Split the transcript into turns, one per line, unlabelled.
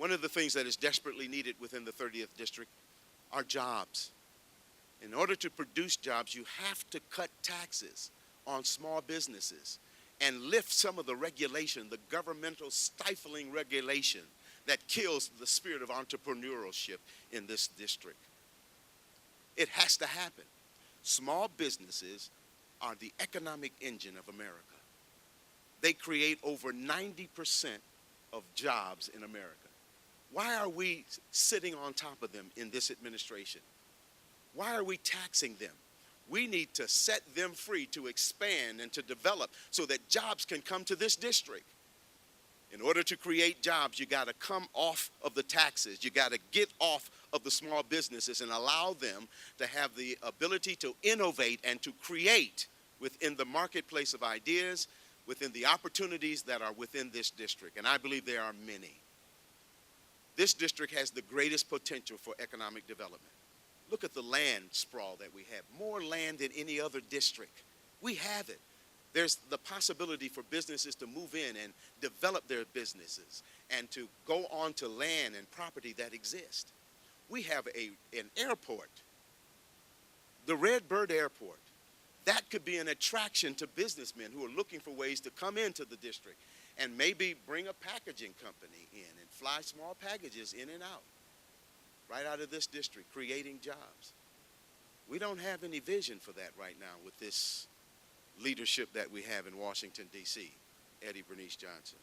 One of the things that is desperately needed within the 30th district are jobs. In order to produce jobs, you have to cut taxes on small businesses and lift some of the regulation, the governmental stifling regulation that kills the spirit of entrepreneurship in this district. It has to happen. Small businesses are the economic engine of America. They create over 90% of jobs in America. Why are we sitting on top of them in this administration? Why are we taxing them? We need to set them free to expand and to develop so that jobs can come to this district. In order to create jobs, you got to come off of the taxes. You got to get off of the small businesses and allow them to have the ability to innovate and to create within the marketplace of ideas, within the opportunities that are within this district. And I believe there are many. This district has the greatest potential for economic development. Look at the land sprawl that we have. More land than any other district. We have it. There's the possibility for businesses to move in and develop their businesses and to go on to land and property that exist. We have an airport, the Redbird Airport. That could be an attraction to businessmen who are looking for ways to come into the district and maybe bring a packaging company in and fly small packages in and out, right out of this district, creating jobs. We don't have any vision for that right now with this leadership that we have in Washington, D.C., Eddie Bernice Johnson.